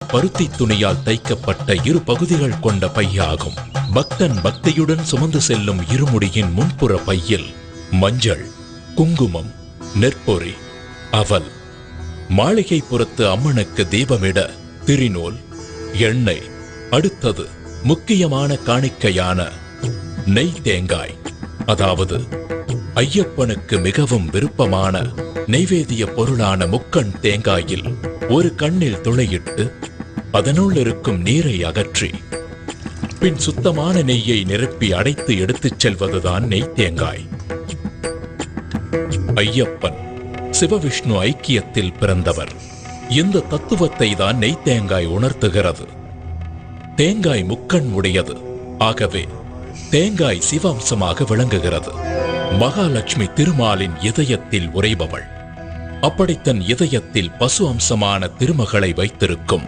பருத்தி துணியால் தைக்கப்பட்ட இரு பகுதிகள் கொண்ட பையாகும். பக்தன் பக்தியுடன் சுமந்து செல்லும் இருமுடியின் முன்புற பையில் மஞ்சள், குங்குமம், நெற்பொறி, அவல், மாளிகை புறத்து அம்மனுக்கு தீபமிட திரிநூல், எண்ணெய், அடுத்தது முக்கியமான காணிக்கையான நெய் தேங்காய், அதாவது ஐயப்பனுக்கு மிகவும் விருப்பமான நெய்வேதிய பொருளான முக்கண் தேங்காயில் ஒரு கண்ணில் துளையிட்டு அதனுள் இருக்கும் நீரை அகற்றி பின் சுத்தமான நெய்யை நிரப்பி அடைத்து எடுத்துச் செல்வதுதான் நெய் தேங்காய். ஐயப்பன் சிவவிஷ்ணு ஐக்கியத்தில் பிறந்தவர். இந்த தத்துவத்தை தான் நெய் தேங்காய் உணர்த்துகிறது. தேங்காய் முக்கண் உடையது, ஆகவே தேங்காய் சிவாம்சமாக விளங்குகிறது. மகாலட்சுமி திருமாலின் இதயத்தில் உறைபவள். அப்படி தன் இதயத்தில் பசு அம்சமான திருமகளை வைத்திருக்கும்